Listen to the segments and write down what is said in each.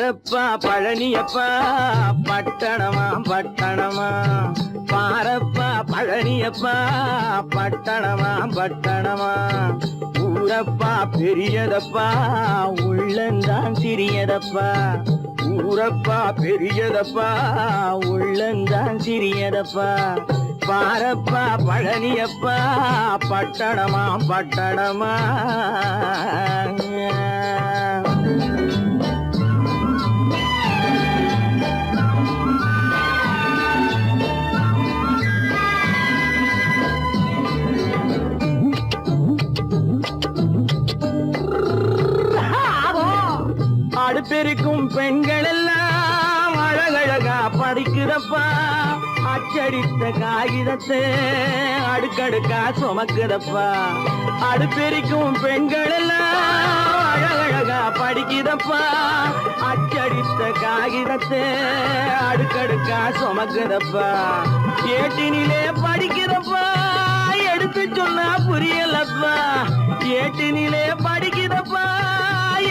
பாரப்பா பழனியப்பா பட்டணமா பட்டணமா பாரப்பா பழனியப்பா பட்டணமா பட்டணமா ஊரப்பா பெரியதப்பா உள்ளந்தான் சிறியதப்பா ஊரப்பா பெரியதப்பா உள்ளந்தான் சிறியதப்பா பாரப்பா பழனியப்பா பட்டணமா பட்டணமா அடுப்பெருக்கும் பெண்கள் எல்லாம் அழகழகா படிக்குதப்பா அச்சடித்த காகிதத்தை அடுக்கடுக்கா சுமக்குதப்பா அடுப்பெருக்கும் பெண்கள் எல்லாம் அழகழகா படிக்குதப்பா அச்சடித்த காகிதத்தை அடுக்கடுக்கா சுமக்குதப்பா ஏட்டினிலே படிக்குதப்பா எடுத்து சொன்னா புரியலப்பா ஏட்டினிலே படிக்குதப்பா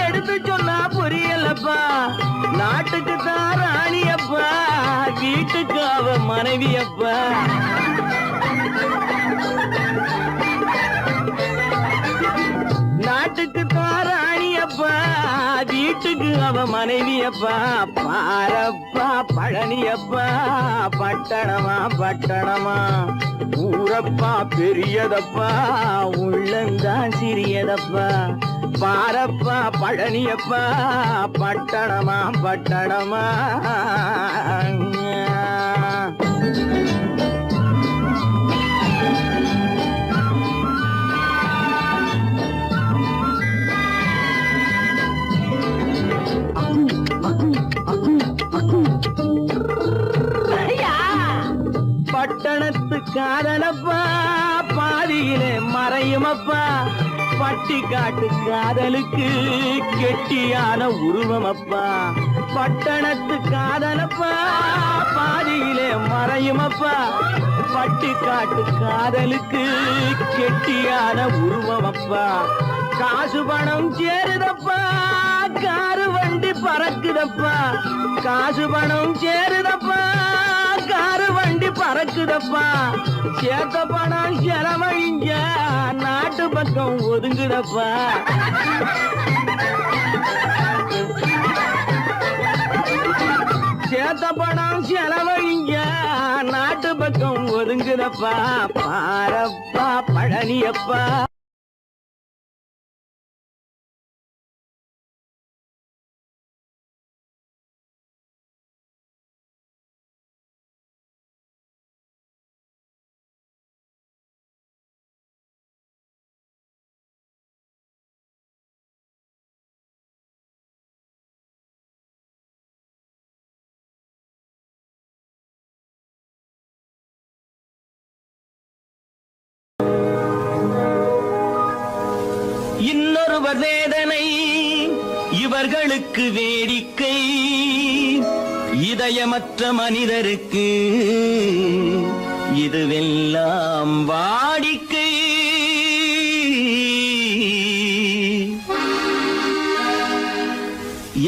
எடுத்து சொன்னா புரியலப்பா நாட்டுக்கு தான் ராணியப்பா வீட்டுக்கு அவ மனைவியப்பா நாட்டுக்கு தான் ராணியப்பா வீட்டுக்கு அவ மனைவியப்பா பாரப்பா பழனியப்பா பட்டணமா பட்டணமா ஊரப்பா பெரியதப்பா உள்ளந்தான் சிறியதப்பா பாரப்பா பழனியப்பா பட்டணமா பட்டணமா பட்டணத்து காதலப்பா பாதியிலே மறையுமப்பா பட்டி காட்டு காதலுக்கு கெட்டியான உருவமப்பா பட்டணத்து காதலப்பா பாதியிலே மறையுமப்பா பட்டி காட்டு காதலுக்கு கெட்டியான உருவமப்பா காசு பணம் சேருதப்பா காரு வண்டி பறக்குதப்பா காசு பணம் சேருதப்பா காரு வண்டி பறக்குதப்பா சேர்த்த பணம் செலவழிஞ்ச நாட்டு பக்கம் ஒதுங்குதப்பா சேர்த்த பணம் செலவழிஞ்ச நாட்டு பக்கம் ஒதுங்குதப்பா பாரப்பா பழனியப்பா இன்னொருவர் வேதனை இவர்களுக்கு வேடிக்கை இதயமற்ற மனிதருக்கு இதுவெல்லாம் வாடிக்கை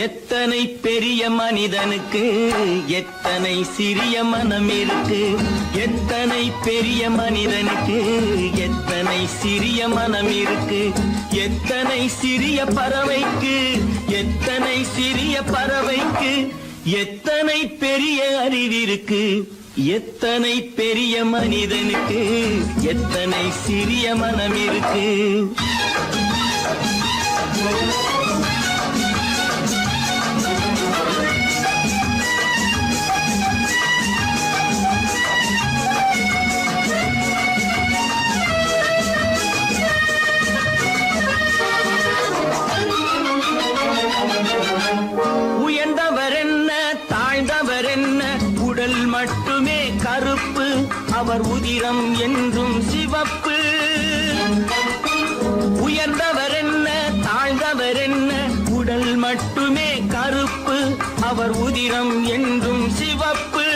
எத்தனை பெரிய மனிதனுக்கு எத்தனை சிறிய மனம் இருக்கு எத்தனை பெரிய மனிதனுக்கு எத்தனை சிறிய மனம் இருக்கு எத்தனை சிறிய பறவைக்கு எத்தனை சிறிய பறவைக்கு எத்தனை பெரிய அறிவிருக்கு எத்தனை பெரிய மனிதனுக்கு எத்தனை சிறிய மனம் இருக்கு மட்டுமே கருப்பு அவர் உதிரம் என்றும் சிவப்பு உயர்ந்தவர் என்ன தாழ்ந்தவர் என்ன உடல் மட்டுமே கருப்பு அவர் உதிரம் என்றும் சிவப்பு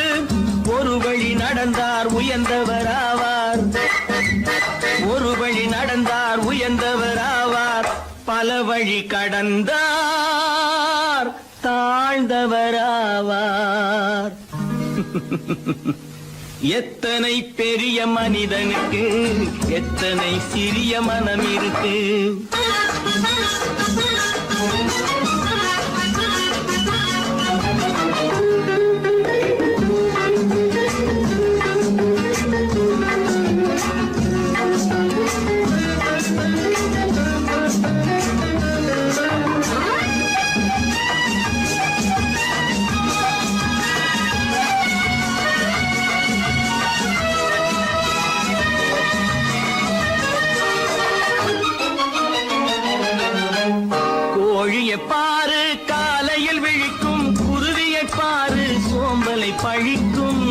ஒரு வழி நடந்தார் உயர்ந்தவர் ஆவார் ஒரு வழி நடந்தார் உயர்ந்தவர் ஆவார் பல வழி கடந்தார் தாழ்ந்தவராவார். எத்தனை பெரிய மனிதனுக்கு எத்தனை சிறிய மனம் இருக்கு. கோழியை பாரு காலையில் விழிக்கும், குருவியை பாரு சோம்பலை பழிக்கும்.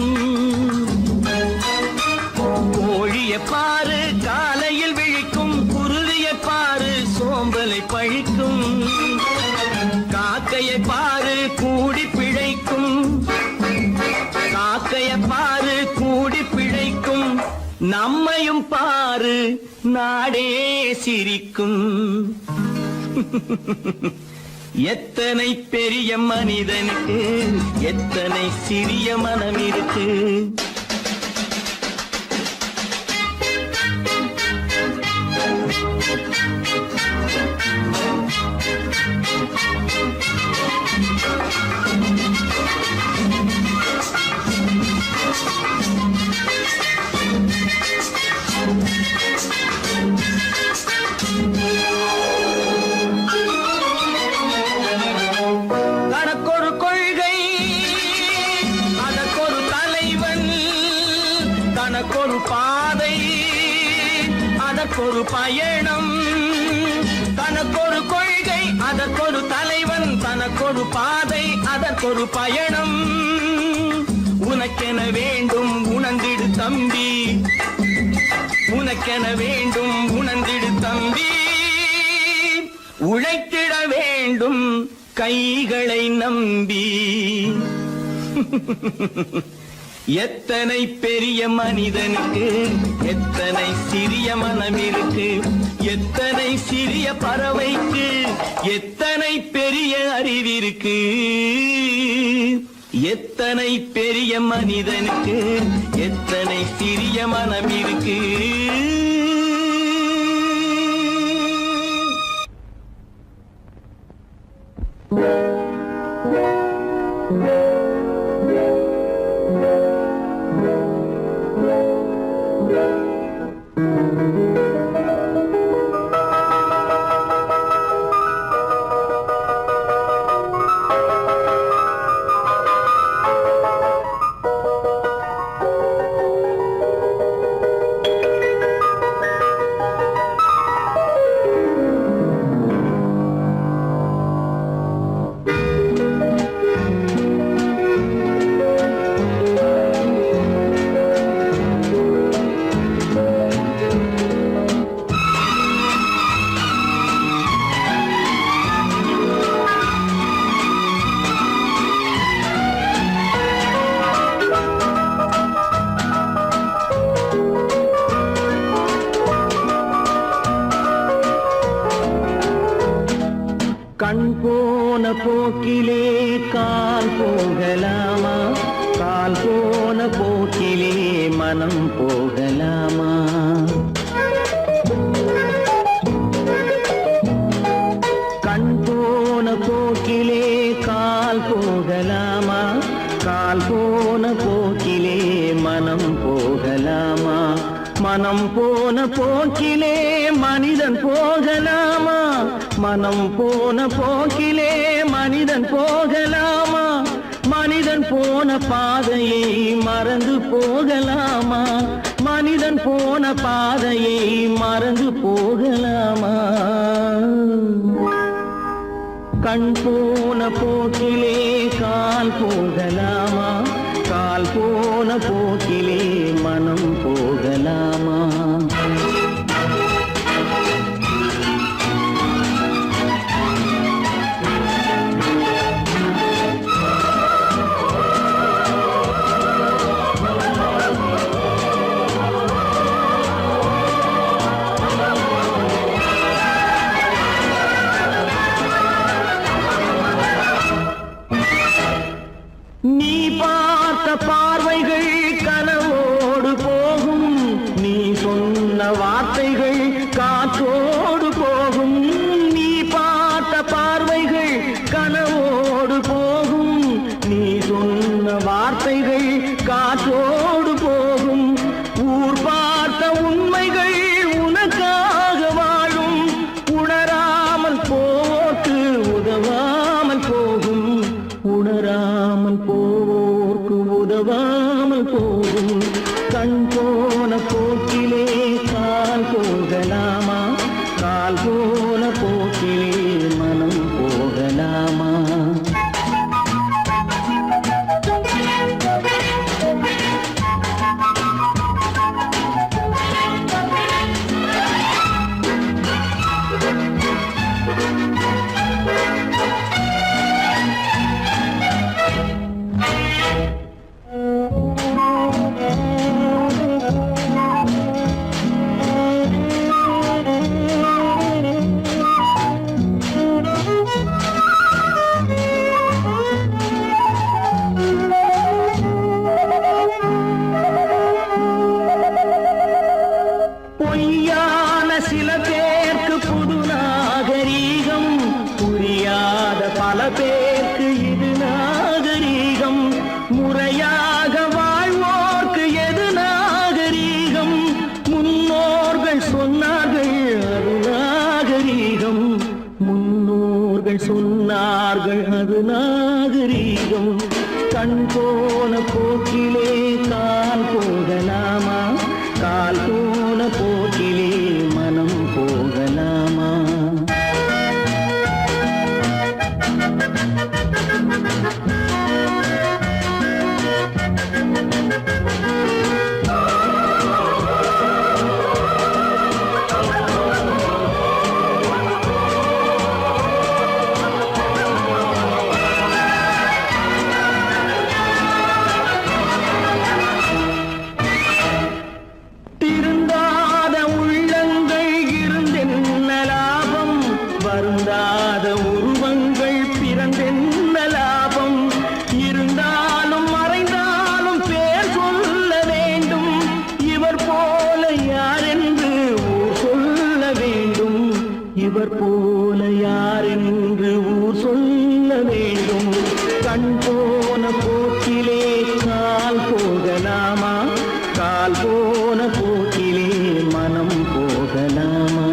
கோழியை பாரு காலையில் விழிக்கும், குருவியை பாரு சோம்பலை பழிக்கும். காக்கையை பாரு கூடி பிழைக்கும், காக்கையை பாரு கூடி பிழைக்கும். நம்மையும் பாரு நாடே சிரிக்கும். எத்தனை பெரிய மனிதனுக்கு எத்தனை சிறிய மனம் இருக்கு. தனக்கொரு கொள்கை அதற்கொரு தலைவன், தனக்கொரு பாதை அதற்கொரு பயணம். தனக்கொரு கொள்கை அதற்கொரு தலைவன், தனக்கொரு பாதை அதற்கொரு பயணம். உனக்கென வேண்டும் உணர்ந்திடு தம்பி, உனக்கென வேண்டும் உணர்ந்திடு தம்பி. உழைத்திட வேண்டும் கைகளை நம்பி. எத்தனை பெரிய மனிதனுக்கு எத்தனை சிறிய மனம் இருக்கு. எத்தனை சிறிய பறவைக்கு எத்தனை பெரிய அறிவிருக்கு. எத்தனை பெரிய மனிதனுக்கு எத்தனை சிறிய மனம் இருக்கு. கண் போன போக்கிலே கால் போகலாமா, கால் போன போக்கிலே மனம் போகலாமா. கண் போன போக்கிலே கால் போகலாமா, கால் போன போக்கிலே மனம் போகலாமா. மனம் போன போக்கிலே மனிதன் போகலாமா, மனம் போன போக்கிலே மனிதன் போகலாமா. மனிதன் போன பாதையை மறந்து போகலாமா, மனிதன் போன பாதையை மறந்து போகலாமா. கண் போன போக்கிலே கால் போகலாமா, கால் போன போக்கிலே மனம் போகலாமா. வார்த்தைகள் காற்றோடு போகும், நீ பார்த்த பார்வைகள் கனவோடு போகும். நீ சொன்ன வார்த்தைகள் காற்றோடு போகும், ஊர் பார்த்த உண்மைகள் உனக்காக வாழும். உணராமல் போக்கு உதவாமல் போகும், உணராமல் போக்கு உதவாமல் போகும். கண் போன போக்கிலே கால் போகலாமா, கால் போன போக்கிலே மனம் போகலாமா? பொய்யான சில பேருக்கு புது நாகரீகம், புரியாத பல பேருக்கு இது நாகரீகம். முறையாக வாழ்வோர்க்கு எது நாகரீகம்? முன்னோர்கள் சொன்னார்கள் அது நாகரீகம், முன்னோர்கள் சொன்னார்கள் அது நாகரீகம். கண் போன போக்கிலே கால் போகலாமா, கால் போன போக்கிலே மனம் போகலாமா? திருந்தாத உள்ளங்கள் இருந்தென்ன லாபம், வருந்தாத உருவங்கள் பிறந்தென்ன லாபம்? இருந்தாலும் மறைந்தாலும் பேர் சொல்ல வேண்டும், இவர் போல யாரென்று ஊர் சொல்ல வேண்டும், இவர் போல யாரென்று ஊர் சொல்ல வேண்டும். கண் போன போக்கிலே கால் போகலாமா, கால் போன போக்கிலே மனம் போகலாமா?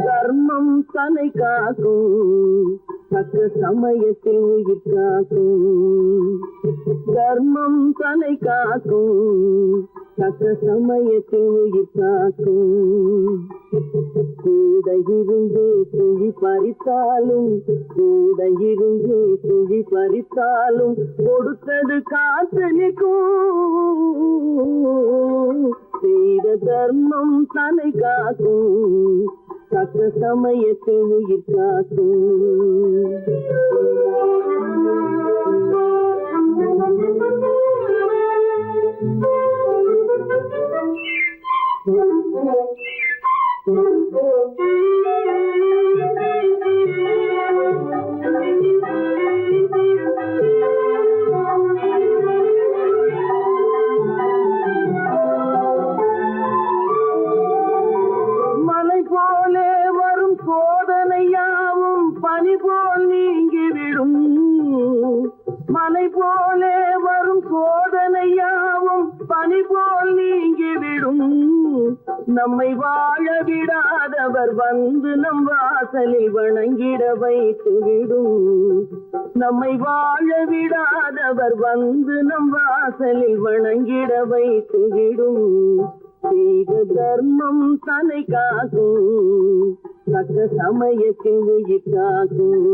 தர்மம் தன்னை காக்கும், தக்க சமயத்தில் உயிர் காக்கும். தர்மம் தன்னை காக்கும், தக்க சமயத்தில் உயிர் காக்கும். கூட இருந்து துளி பறித்தாலும், கூட இருந்து துளி பறித்தாலும் கொடுத்தது காத்து நிற்கும். செய்த தர்மம் தன்னை காக்கும், தக்க சமயத்தில் உயிர் காக்கும். மலை போலே வரும் சோதனையாவும் பனி போல் நீங்கிவிடும், மலை போலே வரும் சோதனையாவும் பனி போல் நீங்கிவிடும். நம்மை வாழ விடாதவர் வந்து நம் வாசலில் வணங்கிட வைத்துவிடும். நம்மை வாழ விடாதவர் வந்து நம் வாசலில் வணங்கிட வைத்துவிடும். செய்த தர்மம் தன்னை காக்கும் தக்க சமயத்தில் உயிர் காக்கும்.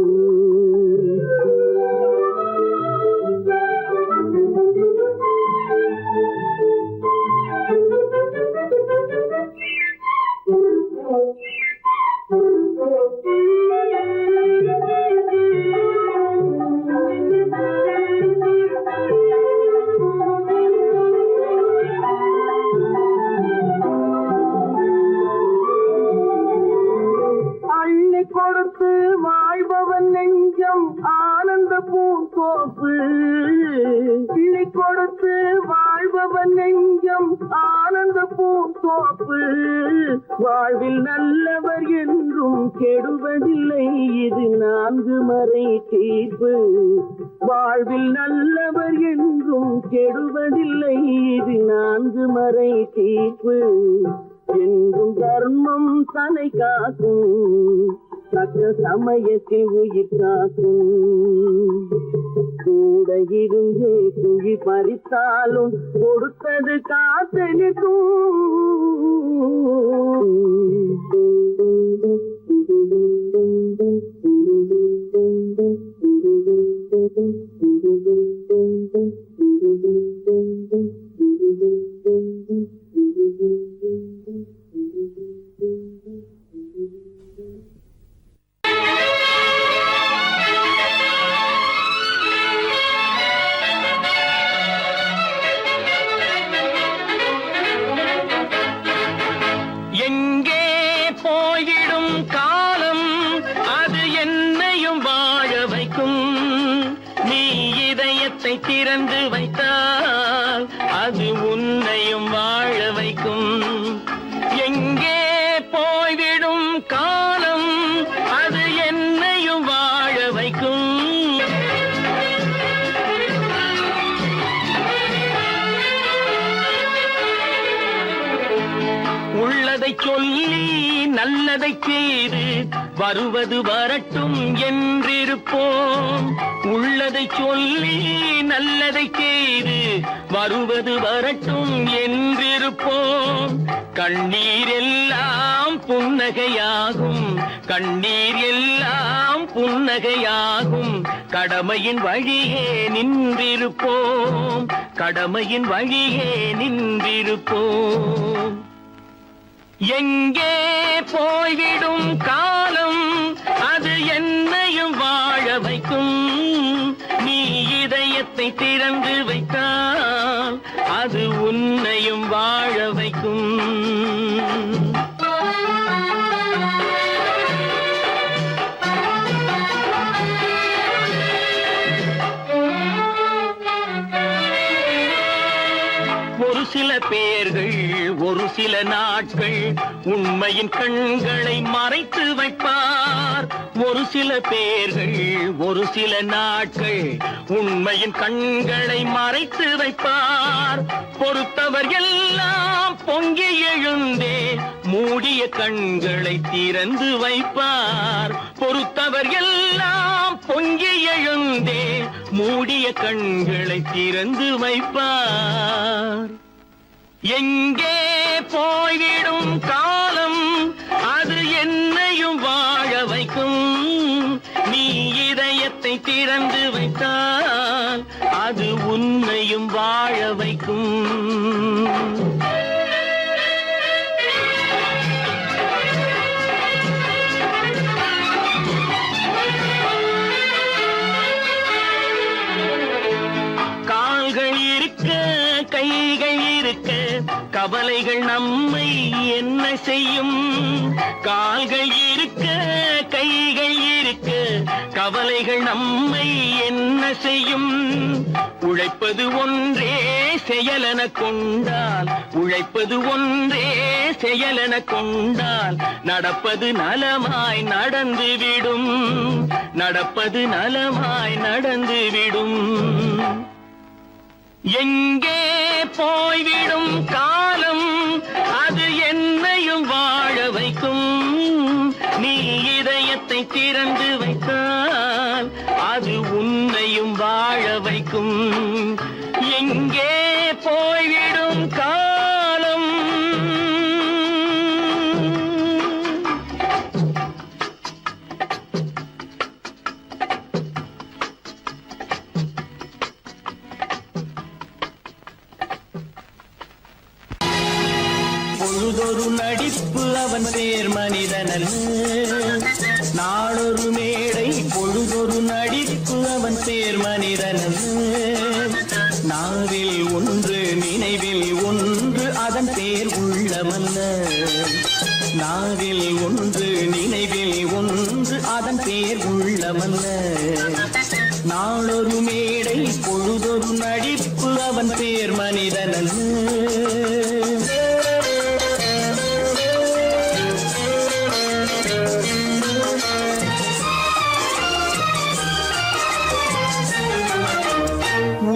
கொடுத்து வாழ்பவன் நெஞ்சம் ஆனந்த பூந்தோப்பு. கிளை கொடுத்து வாழ்பவன் நெஞ்சம் ஆனந்த பூந்தோப்பு. வாழ்வில் நல்லவர் என்றும் கெடுவதில்லை இது 4 மறை தீர்ப்பு. வாழ்வில் நல்லவர் என்றும் கெடுவதில்லை இது 4 மறை தீர்ப்பு. என்றும் தர்மம் தன்னை காக்கும் தக்க சமயத்தில் உயிர் காக்கும். கூட இருந்து குழி பறித்தாலும் கொடுத்தது காத்து நிற்கும். திறந்து வைத்தால் அது உன்னையும் வாழ வைக்கும். எங்கே போய்விடும் காலம் அது என்னையும் வாழ வைக்கும். உள்ளதை சொல்லி நல்லதை செய்து வருவது வரட்டும் என்றிருப்போம். உள்ளதை சொல்லி நல்லதை செய்து வருவது வரட்டும் என்றிருப்போம். கண்ணீர் எல்லாம் புன்னகையாகும், கண்ணீர் எல்லாம் புன்னகையாகும். கடமையின் வழியே நின்றிருப்போம், கடமையின் வழியே நின்றிருப்போம். எங்கே போய்விடும் காலம் அது என்னையும் வாழ வைக்கும். நீ இதயத்தை திறந்து வைத்தால் அது உன்னையும் வாழ வைக்கும். ஒரு சில பேர்கள் ஒரு சில நாட்கள் உண்மையின் கண்களை மறைத்து வைப்பார். ஒரு சில பேர்கள் ஒரு சில நாட்கள் உண்மையின் கண்களை மறைத்து வைப்பார். பொறுத்தவர் எல்லாம் பொங்கி எழுந்தே மூடிய கண்களை திறந்து வைப்பார். பொறுத்தவர் எல்லாம் பொங்கி எழுந்தே மூடிய கண்களை திறந்து வைப்பார். எங்கே போய்விடும் காலம் அது என்னையும் வாழ வைக்கும். நீ இதயத்தை திறந்து வைத்தால் அது உன்னையும் வாழ வைக்கும். கால்கள் இருக்க கைகள் இருக்க கவலைகள் நம்மை என்ன செய்யும். கால்கள் இருக்க கைகள் இருக்க கவலைகள் நம்மை என்ன செய்யும். உழைப்பது ஒன்றே செயலென கொண்டால், உழைப்பது ஒன்றே செயலென கொண்டால் நடப்பது நலமாய் நடந்துவிடும், நடப்பது நலமாய் நடந்துவிடும். எங்கே போய்விடும் காலம் அது என்னையும் வாழ வைக்கும். நீ இதயத்தை திறந்து வைத்தால் அது உன்னையும் வாழ வைக்கும். எங்கே போய்விடும் காலம் பொழுதொரு நடிப்பு அவன் பேர் மனிதனல்ல. நாளொரு மேடை பொழுதொரு நடிப்பு அவன் பேர் மனிதனல்ல. நாவில் ஒன்று நினைவில் ஒன்று அதன் பேர் உள்ளமல்ல. நாவில் ஒன்று நினைவில் ஒன்று அதன் பேர் உள்ளமல்ல. நாளொரு மேடை பொழுதொரு நடிப்பு அவன் பேர் மனிதனல்ல.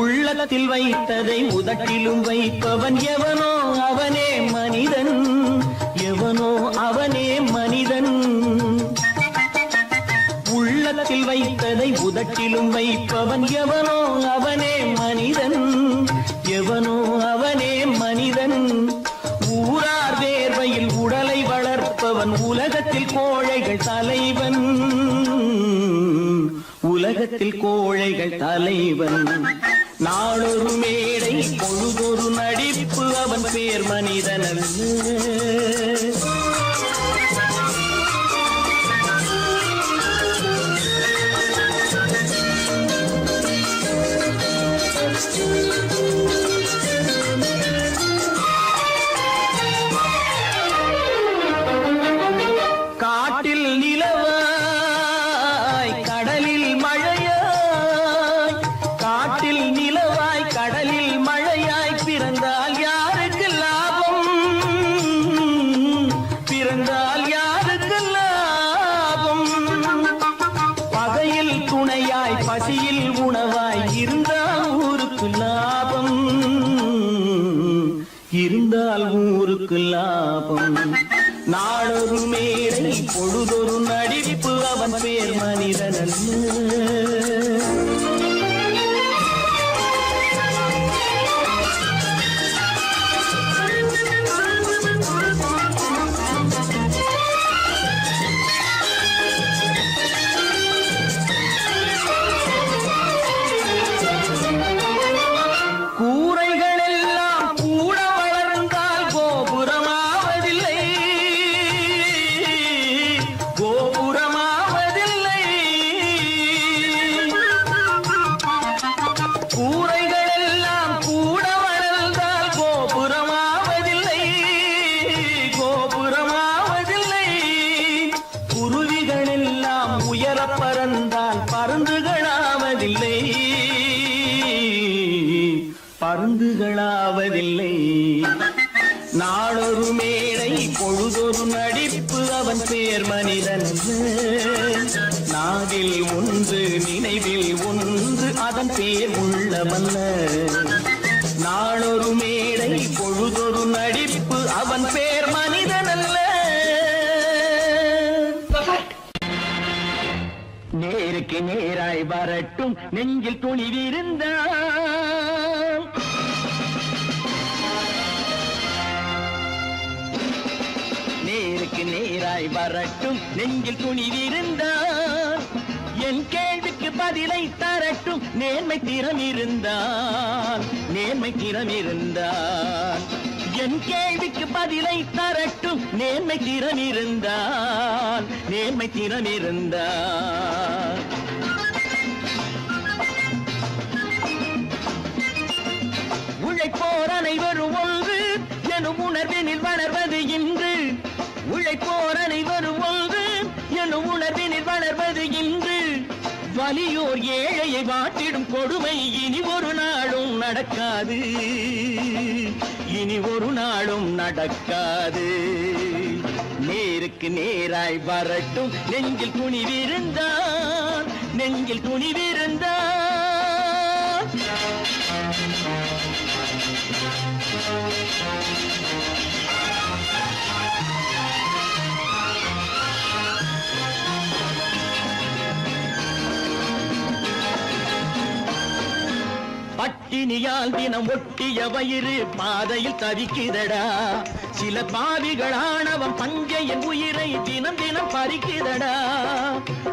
உள்ளத்தில் வைத்ததை உதட்டிலும் வைப்பவன் எவனோ அவனே மனிதன். எவனோ அவனே மனிதன். உள்ளத்தில் வைத்ததை உதட்டிலும் வைப்பவன் எவனோ அவனே மனிதன். எவனோ அவனே மனிதன். ஊரார் வேர்வையில் உடலை வளர்ப்பவன் உலகத்தில் கோழைகள் தலைவன். உலகத்தில் கோழைகள் தலைவன். நாளொரு மேடை பொழுதொரு நடிப்பு அவன் பேர் மனிதனல்ல. காட்டில் நிலவாய் கடலில் மழையாய். காட்டில் நிலவாய் கடலில் மழையாய் பிறந்தால் யாருக்கு லாபம்? பிறந்தால் யாருக்கு லாபம்? பகையில் துணையாய் பசியில் உணவாய் இருந்தால் ஊருக்கு லாபம். இருந்தால் ஊருக்கு லாபம். நாளொரு மேடை பொழுதொரு நடிப்பு அவன் பேர் மனிதனல்ல. பறந்தால் பருந்துகளாவதில்லை. பருந்துகளாவதில்லை. நாளொரு மேடை பொழுதொரு நடிப்பு அவன் பேர் மனிதனல்ல. நாவில் ஒன்று நினைவில் ஒன்று அதன் பேர் உள்ளமல்ல. நாளொரு மேடை பொழுதொரு நடிப்பு அவன் பேர் மனிதனல்ல. நேருக்கு நேராய் வரட்டும் நெஞ்சில் துணிவிருந்தான். நேருக்கு நேராய் வரட்டும் நெஞ்சில் துணிவிருந்தான். என் கேள்விக்கு பதிலை தரட்டும் நேர்மை திறம் இருந்தான். நேர்மை திறம் இருந்தான். என் கேள்விக்கு பதிலை தரட்டும் நேர்மை திறம் இருந்தான். நேர்மை திறம் இருந்தான். உழைப்போர் அனைவரும் ஒன்று எனும் உணர்வினில் வளர்வது இன்று. உழைப்போர் அனைவரும் ஒன்று எனும் உணர்வினில் வளர்வது இன்று. வலியோர் ஏழையை வாட்டிடும் கொடுமை இனி ஒரு நாளும் நடக்காது. இனி ஒரு நாளும் நடக்காது. நேருக்கு நேராய் வரட்டும் நெஞ்சில் துணிவிருந்தான். நெஞ்சில் துணிவிருந்தான். பட்டினியால் தினம் ஒட்டிய வயிறு பாதையில் தவிக்குதடா. சில பாவிகளானவன் பஞ்சையின் உயிரை தினம் தினம் பறிக்குதடா.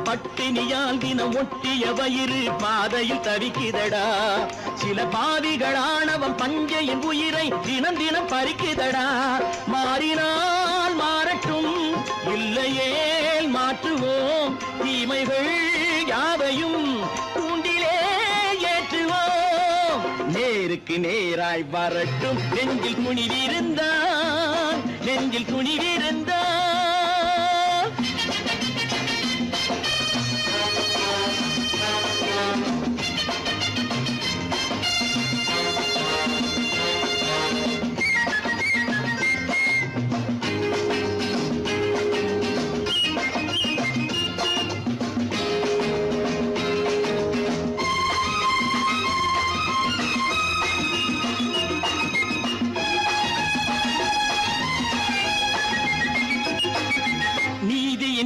பட்டினியால் தினம் ஒட்டிய வயிறு பாதையில் தவிக்குதடா. சில பாவிகளானவன் பஞ்சையின் உயிரை தினம் தினம் பறிக்குதடா. மாறி நேருக்கு நேராய் வரட்டும் நெஞ்சில் துணிவிருந்தான் நெஞ்சில் துணிவிருந்தான்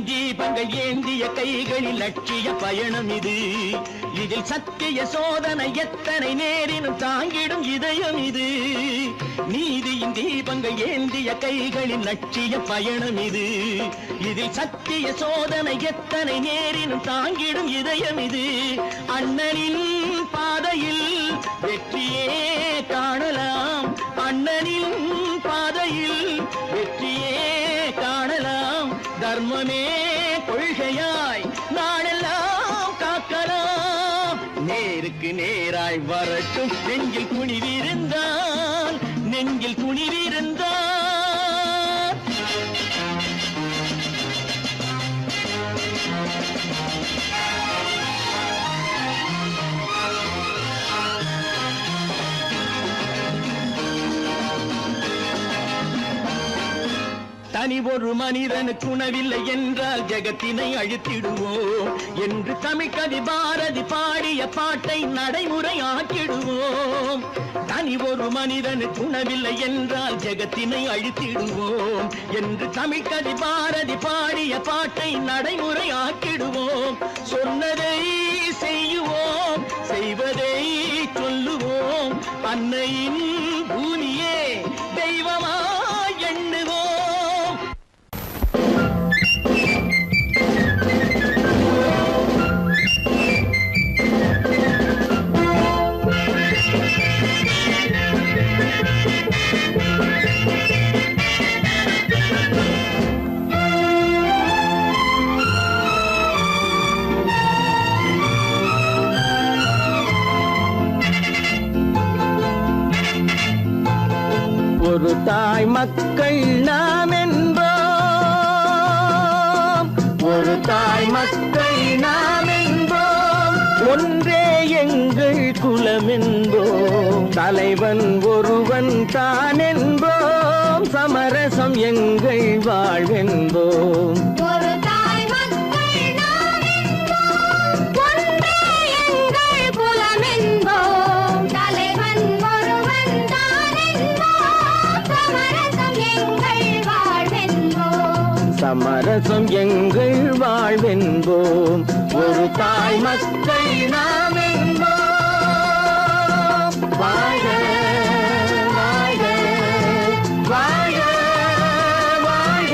தீபங்கள் ஏந்திய கைகளில் லட்சிய பயணம் இது இதில் சத்திய சோதனை எத்தனை நேரினும் தாங்கிடும் இதயம் இது நீதியின் தீபங்கள் ஏந்திய கைகளில் லட்சிய பயணம் இது இதில் சத்திய சோதனை எத்தனை நேரினும் தாங்கிடும் இதயம் இது அண்ணனின் பாதையில் வெற்றியே காணலாம் அண்ணனின் பாதையில் வெற்றியே காணலாம் தர்மமே கொள்கையாய் நாளெல்லாம் காக்கலாம் நேருக்கு நேராய் வரட்டும் நெஞ்சில் துணிவிருந்தான் நெஞ்சில் துணிவிருந்தான் தனி ஒரு மனிதனுக்கு உணவில்லை என்றால் ஜெகத்தினை அழித்திடுவோம் என்று தமிழ்கவி பாரதி பாடிய பாட்டை நடைமுறையாக்கிடுவோம் தனி ஒரு மனிதனுக்கு உணவில்லை என்றால் ஜெகத்தினை அழித்திடுவோம் என்று தமிழ்கவி பாரதி பாடிய பாட்டை நடைமுறையாக்கிடுவோம் சொன்னதை செய்யுவோம் செய்வதை சொல்லுவோம் அன்னையின் பூமியே தெய்வமா எண்ணுவோம் ஒரு தாய் மக்கள் நாம் என்போம் ஒரு தாய் மக்கள் நாம் என்போம் ஒன்றே எங்கள் குலம் என்போம் தலைவன் ஒருவன் தான் என்போம் சமரசம் எங்கள் வாழ்வென்போம் சமரசம் எங்கள் வாழ்வென்போம் ஒரு தாய் மக்கள் நாம் என்போம் வாழ்க வாழ்க வாழ்க வாழ்க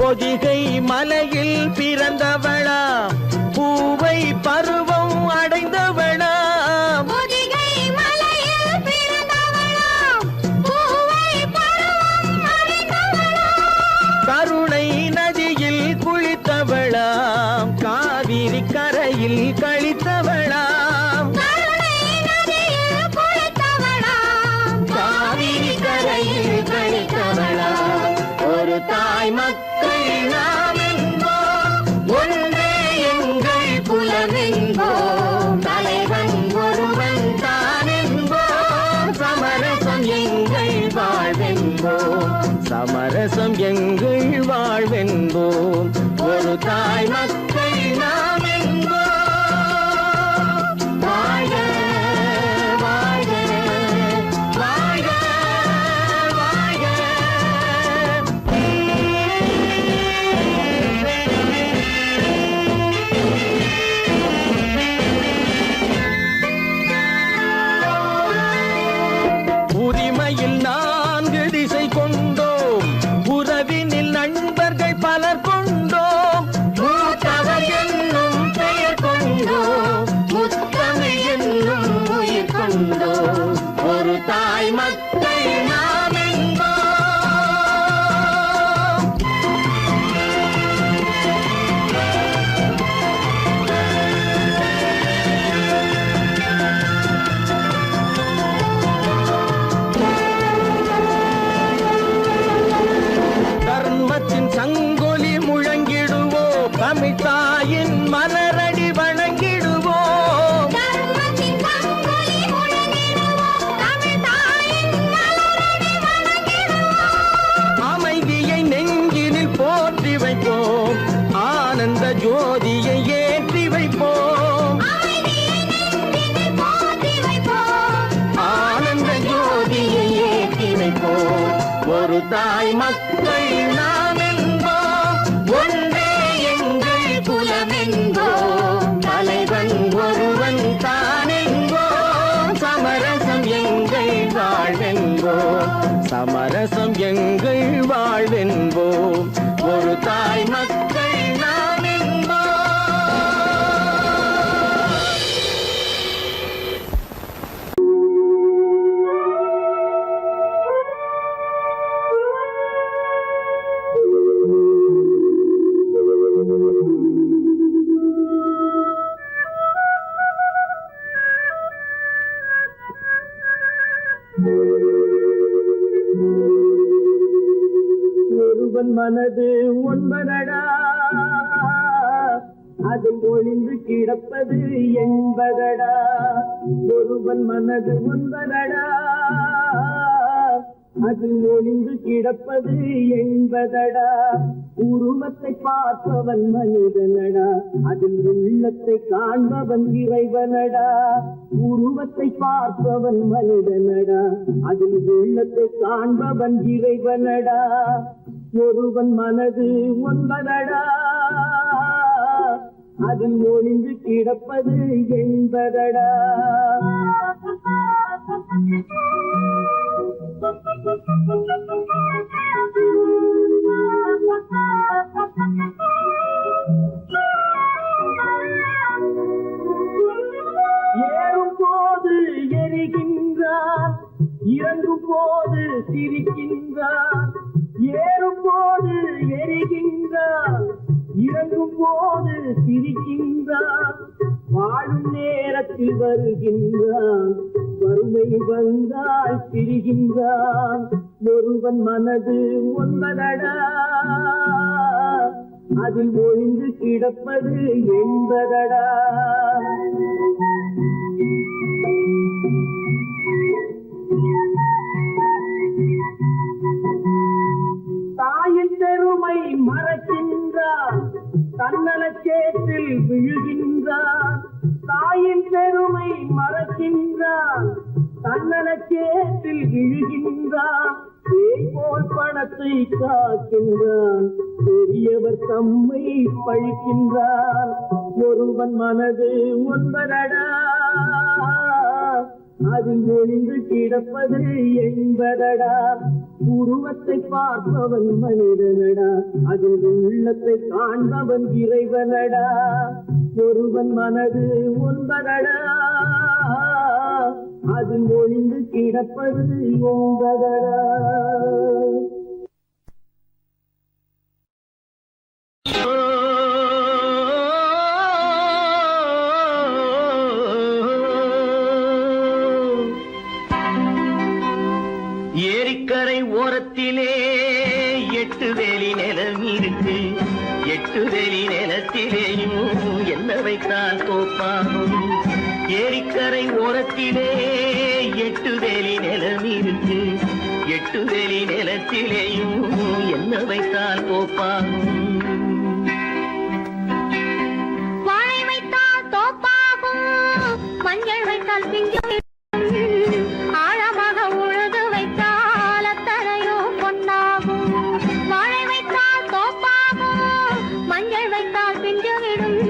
பொதிகை மலையில் பிறந்தவளா பூவை பருவம் அடைந்தவளா பொதிகை மலையில் பிறந்தவளா பூவை பருவம் அடைந்தவளா கருணை நதியில் குளித்தவளா காவிரி கரையில் கழித்தவளா கருணை நதியில் குளித்தவளா காவிரி கரையில் கழித்தவளா ஒரு தாய் மக்கள் நாம் என்போம் ஒன்றே எங்கள் குலம் என்போம் தலைவன் ஒருவன் தான் என்போம் சமரசம் எங்கள் வாழ்வென்போம் சமரசம் எங்கள் வாழ்வென்போம் ஒரு தாய் மக்கள் நாம் என்போம் வாழ்க வாழ்க வாழ்க வாழ்க உரிமையில் 4 திசை கொண்டோம் உறவினில் நண்பர்கள் பலர் கொண்டோம் மூத்த தமிழ் தாயின் மலரடி வணங்கிடுவோம். தர்மத்தின் சங்கொலி முழங்கிடுவோம். தமிழ் தாயின் மலரடி வணங்கிடுவோம். அமைதியை நெஞ்சினில் போற்றி வைப்போம். ஆனந்த ஜோதியை ஏற்றி வைப்போம். அமைதியை நெஞ்சினில் போற்றி வைப்போம். ஆனந்த ஜோதியை ஏற்றி வைப்போம். ஒரு தாய் மக்கள் நாம் என்போம். ஒன்றே எங்கள் குலம் என்போம். தலைவன் ஒருவன் தான் என்போம். சமரசம் எங்கள் வாழ்வென்போம். சமரசம் எங்கள் வாழ்வென்போம். ஒரு தாய் மக்கள் நாம் என்போம். ஒருவன் மனது ஒன்பதடா, அதில் ஒளிந்து கிடப்பது என்பதடா. ஒருவன் மனது ஒன்பதடா, அதில் ஒளிந்து கிடப்பது என்பதடா. உருவத்தை பார்ப்பவன் மனிதனடா, அதில் உள்ளத்தை காண்பவன் இறைவனடா. உருவத்தை பார்ப்பவன் மனிதனடா, அதில் உள்ளத்தை காண்பவன் இறைவனடா. ஒருவன் மனது ஒன்பதடா, அதில் ஒளிந்து கிடப்பது என்பதடா. ஏறும் போது எரிகின்றான், இறங்கும் போது சிரிக்கின்றான். ஏறும் போது எரிகின்றான், இறங்கும் போது சிரிக்கின்றான். வாழும் நேரத்தில் வருகின்றான், வறுமை வந்தால் பிரிகின்றான். ஒருவன் மனது ஒன்பதடா, அதில் ஒளிந்து கிடப்பது என்பதடா. தாயின் பெருமை மறக்கின்றான், தன்னலச்சேற்றில் விழுகின்றான். தாயின் பெருமை மறக்கின்றான், தன்னலச்சேற்றில் விழுகின்றான். பேய் போல் பணத்தை காக்கின்றான், பெரியவர் தம்மை பழிக்கின்றான். ஒருவன் மனது ஒன்பதடா, அதில் ஒளிந்து கிடப்பது என்பதடா. உருவத்தை பார்ப்பவன் மனிதனடா, அதில் உள்ளத்தை காண்பவன் இறைவனடா. ஒருவன் மனது ஒன்பதடா, அதில் ஒளிந்து கிடப்பது என்பதடா. ஏரிக்கரை ஓரத்திலே 8 வேலி நிலம் இருக்கு. 8 வேலி நிலத்திலேயும் என்ன வைத்தால் தோப்பாகும். ஏரிக்கரை ஓரத்திலே 8 வேலி நிலம் இருக்கு. 8 வேலி நிலத்திலேயும் என்ன வைத்தால் தோப்பாகும். வாழை வைத்தால் தோப்பாகும், மஞ்சள் வைத்தால் பிஞ்சு. ஆழமாக உழுது வைத்தால் அத்தனையோ பொன்னாகும். வாழை வைத்தால் தோப்பாகும், மஞ்சள் வைத்தால் பிஞ்சுவிடும்.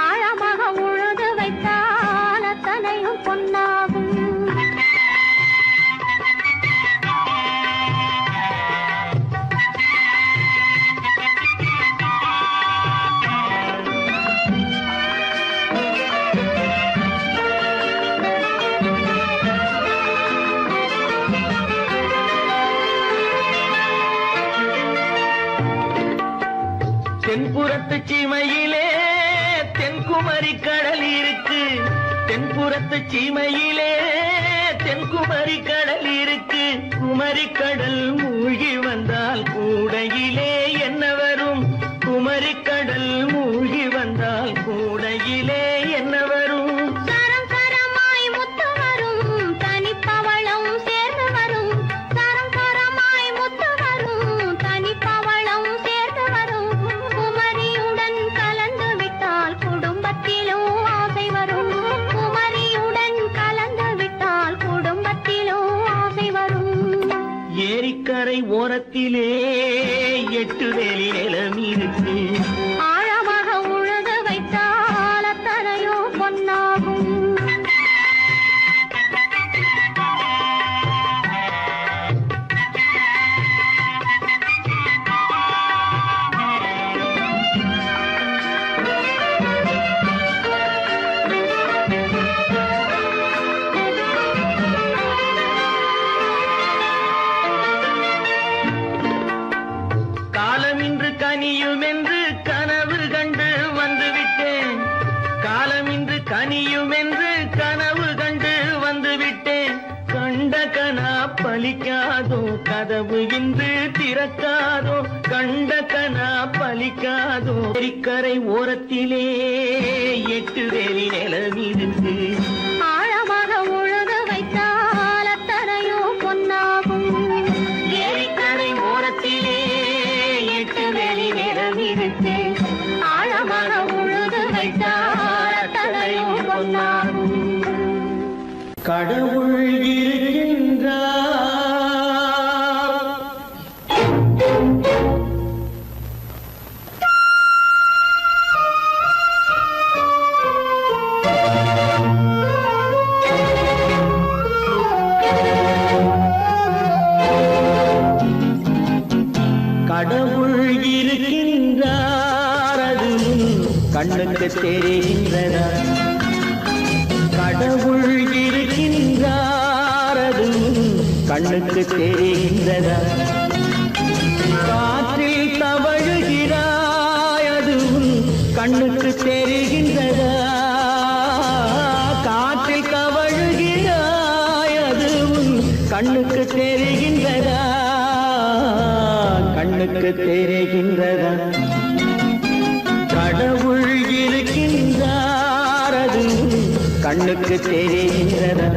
ஆழமாக உழுது வைத்தால் அத்தனையோ பொன்னாகும். தென்புறத்து சீமையிலே தென்குமரி கடல் இருக்கு. தென்புறத்து சீமையிலே தென்குமரி கடல் இருக்கு. குமரி கடல் மூழ்கி வந்தால் கூடையிலே என்ன வரும்? குமரி கடல் கனியும் என்று கனவு கண்டு வந்துவிட்டேன். காலம் இன்று கனியும் என்று கனவு கண்டு வந்துவிட்டேன். கண்ட கனா பலிக்காதோ, கதவு இன்று திறக்காதோ. கண்ட கனா பலிக்காதோ. கரை ஓரத்திலே 8 வேலி நிலவிருக்கு. ஆழமாக உழுது வைத்தால் அத்தனையோ பொன்னாகும். ஏரிக்கரை ஓரத்திலே 8 வேலி நிலவிருக்கு. ஆழமாக உழுது வைத்தால் அத்தனையோ பொன்னாகும். கடவுள் இருக்கின்றார். கடவுள் இருக்கின்றார், அது கண்ணுக்கு தெரிகின்றதா? கடவுள் இருக்கின்றார், அது கண்ணுக்கு தெரிகின்றதா? காற்றில் தவழுகிறாய், அது கண்ணுக்கு தெரிகின்றதா? காற்றில் தவழுகிறாய், அது கண்ணுக்கு தெரிகின்றதா? கண்ணுக்கு தெரிகின்றதா? கடவுள் இருக்கின்றார், அது கண்ணுக்கு தெரிகின்றதா?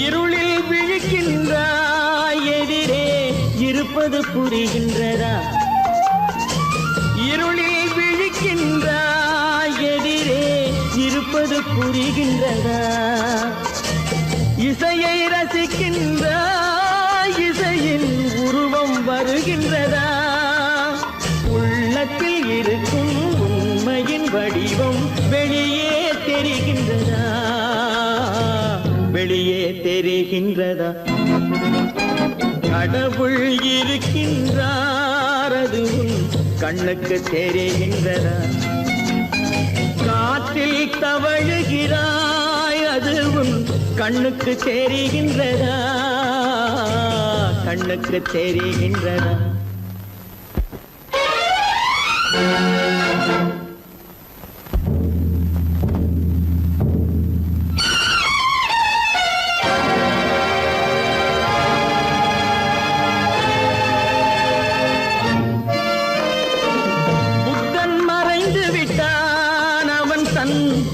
இருளில் விழிக்கின்றாய், எதிரே இருப்பது புரிகின்றதா? இருளில் விழிக்கின்றாய், எதிரே இருப்பது புரிகின்றதா? இசையை ரசிக்கின்றாய், இசையின் உருவம் வருகின்றதா? உள்ளத்தில் இருக்கும் உண்மையின் வடிவம் வெளியே தெரிகின்றதா? வெளியே தெரிகின்றதா? கடவுள் இருக்கின்றார், அது கண்ணுக்கு தெரிகின்றதா? காற்றில் தவழுகிறாய், அது கண்ணுக்கு தெரிகின்றதா? கண்ணுக்கு தெரிகின்றதா?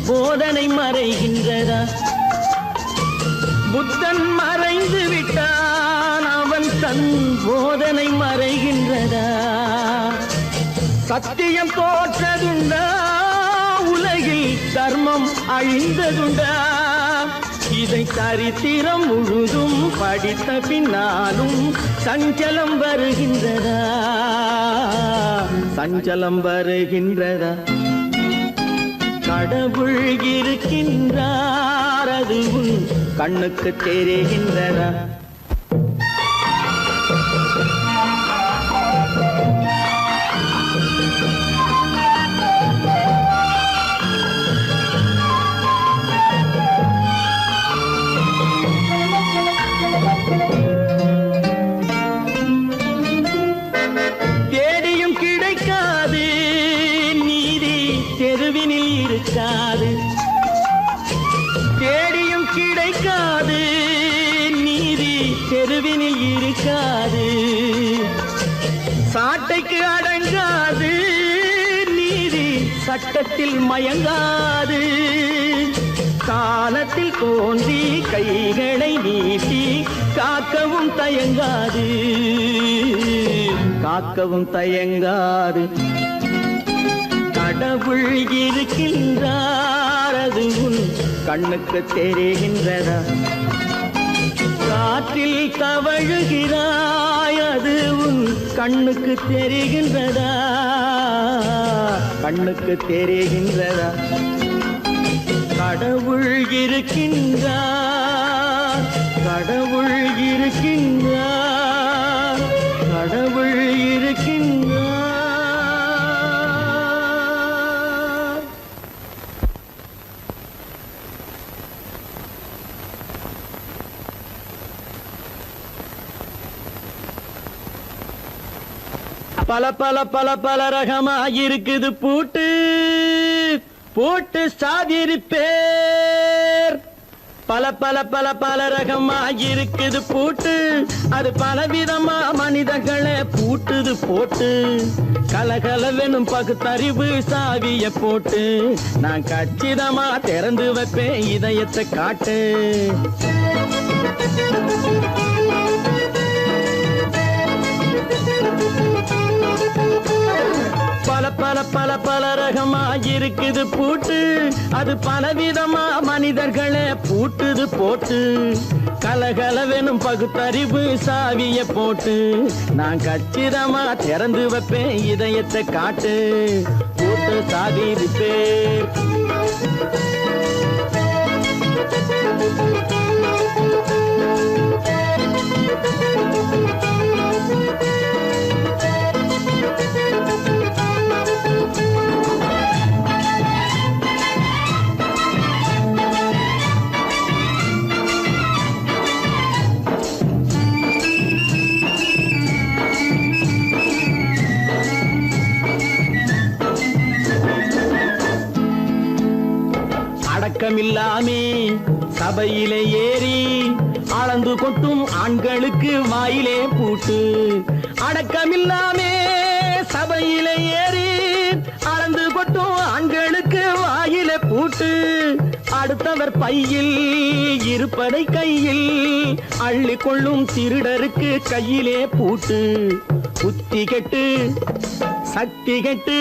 போதனை மறைகின்றதா? புத்தன் மறைந்து விட்டான், அவன் தன் போதனை மறைகின்றதா? சத்தியம் தோற்றதுண்டா? உலகில் தர்மம் அழிந்ததுண்டா? இதை சரித்திரம் முழுதும் படித்த பின்னாலும் சஞ்சலம் வருகின்றதா? சஞ்சலம் வருகின்றதா? கடவுள் இருக்கின்றார், அது கண்ணுக்கு தெரிகின்றதா? தேடியும் கிடைக்காது நீதி, தெருவினில் இருக்காது. தேடியும் கிடைக்காது நீதி, தெருவினில் இருக்காது. சாட்டைக்கு அடங்காது நீதி, சட்டத்தில் மயங்காது. காலத்தில் தோன்றி கைகளை நீட்டி காக்கவும் தயங்காது. காக்கவும் தயங்காது. கடவுள் இருக்கின்றார், அது கண்ணுக்கு தெரிகின்றதா? காற்றில் தவழுகிறாய், அது கண்ணுக்கு தெரிகின்றதா? கண்ணுக்கு தெரிகின்றதா? கடவுள் இருக்கின்றார், கடவுள் இருக்கின்றார். இருக்கின்றார். பல பல பல பல ரகமா இருக்குது பூட்டு பூட்டு சாதிருப்பேர். பல பல பல பல ரகமா இருக்குது பூட்டு அது பலவிதமா மனிதர்களை பூட்டுது போட்டு கலகலவெனும் பகுத்தறிவு சாவிய போட்டு நான் கச்சிதமா திறந்து வைப்பேன் இதயத்தை காட்டு. பல பல பல பல ரகமா இருக்குது பூட்டு அது பலவிதமா மனிதர்களை பூட்டுது போட்டு கலகலவெனும் பகுத்தறிவு சாவிய போட்டு நான் கச்சிதமா திறந்து வைப்பேன் இதயத்தை காட்டு. பூட்டு சாவி இருப்பேர். அடக்கமில்லாமே சபையிலே ஏறி அளந்து கொட்டும் ஆண்களுக்கு வாயிலே பூட்டு. அடக்கமில்லாமே சபையிலே ஏறி அளந்து கொட்டும் ஆண்களுக்கு வாயிலே பூட்டு. அடுத்தவர் பையில் இருப்பதை கையில் அள்ளி கொள்ளும் திருடருக்கு கையிலே பூட்டு. புத்தி கெட்டு சக்தி கெட்டு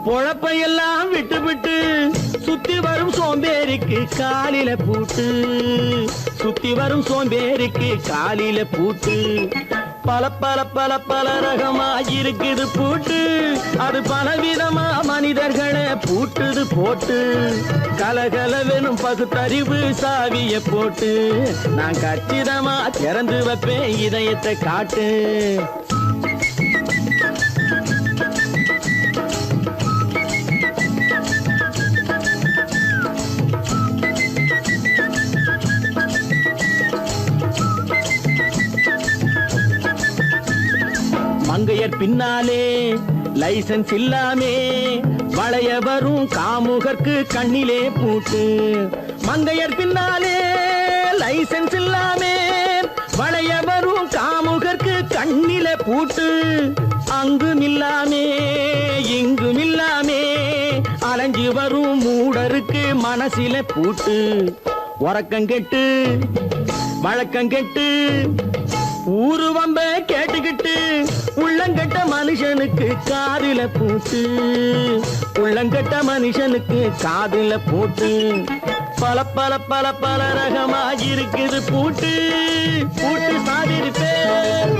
பொழப்பையெல்லாம் விட்டு விட்டு சுத்தி வரும் சோம்பேறிக்கு காலில பூட்டு. சுத்தி வரும் சோம்பேறிக்கு காலில பூட்டு. பல பல பல பல ரகமா இருக்குது பூட்டு அது பலவிதமா மனிதர்களை பூட்டுது போட்டு கலகலவெனும் பகுத்தறிவு சாவிய போட்டு நான் கச்சிதமா திறந்து வைப்பேன் இதயத்தை காட்டு. மங்கையர் பின்னாலே லைசன்ஸ் இல்லாமே வளைய வரும் காமுகர்க்கு கண்ணிலே பூட்டு. மங்கையர் பின்னாலே லைசன்ஸ் இல்லாமே வளைய வரும் காமுகர்க்கு கண்ணிலே பூட்டு. அங்கும் இல்லாமே இங்கும் இல்லாமே அலைஞ்சு வரும் மூடருக்கு மனசில பூட்டு. உறக்கங்கெட்டு வழக்கங்கெட்டு ஊரு வம்ப கேட்டுக்கிட்டு உள்ளங்கட்ட மனுஷனுக்கு காதில பூட்டு. உள்ளங்கட்ட மனுஷனுக்கு காதில பூட்டு. பல பல பல பல ரகமா இருக்குது பூட்டு பூட்டு சாதிருப்பேர்.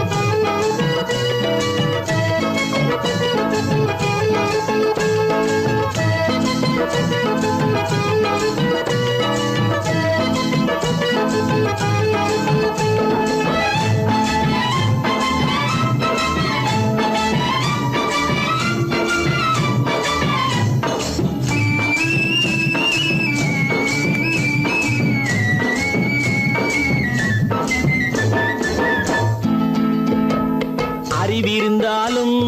அறிவிருந்தாலும்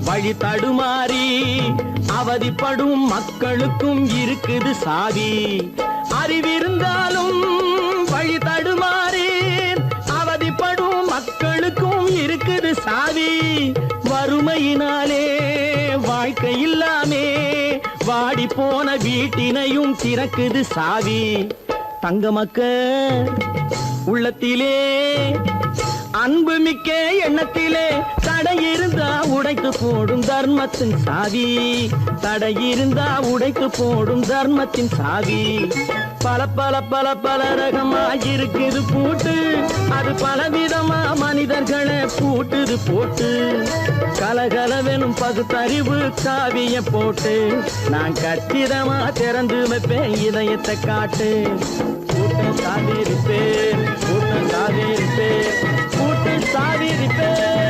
வழி தடுமாறி அவதிப்படும் மக்களுக்கும் இருக்குது சாவி. அறிவிருந்தாலும் வழி தடுமாறி அவதிப்படும் மக்களுக்கும் இருக்குது சாவி. வறுமையினாலே வாழ்க்கை இல்லாமே வாடி போன வீட்டினையும் திறக்குது சாவி. தங்க மக்க உள்ளத்திலே அன்பு மிக்க எண்ணத்திலே தடை இருந்தா உடைத்து போடும் தர்மத்தின் சாவி. தடை இருந்தா உடைத்து போடும் தர்மத்தின் சாவி. பல பல பல பல ரகமா இருக்குது பூட்டு அது பலவிதமா மனிதர்களை பூட்டுது போட்டு கலகலவெனும் பகுத்தறிவு சாவிய போட்டு நான் கச்சிதமா திறந்து வைப்பேன் இதயத்தை காட்டு. கூட்டம் சாவி இருப்பேன் கூட்டம் சாவி இருப்பேன் கூட்டம் சாவி இருப்பேன்.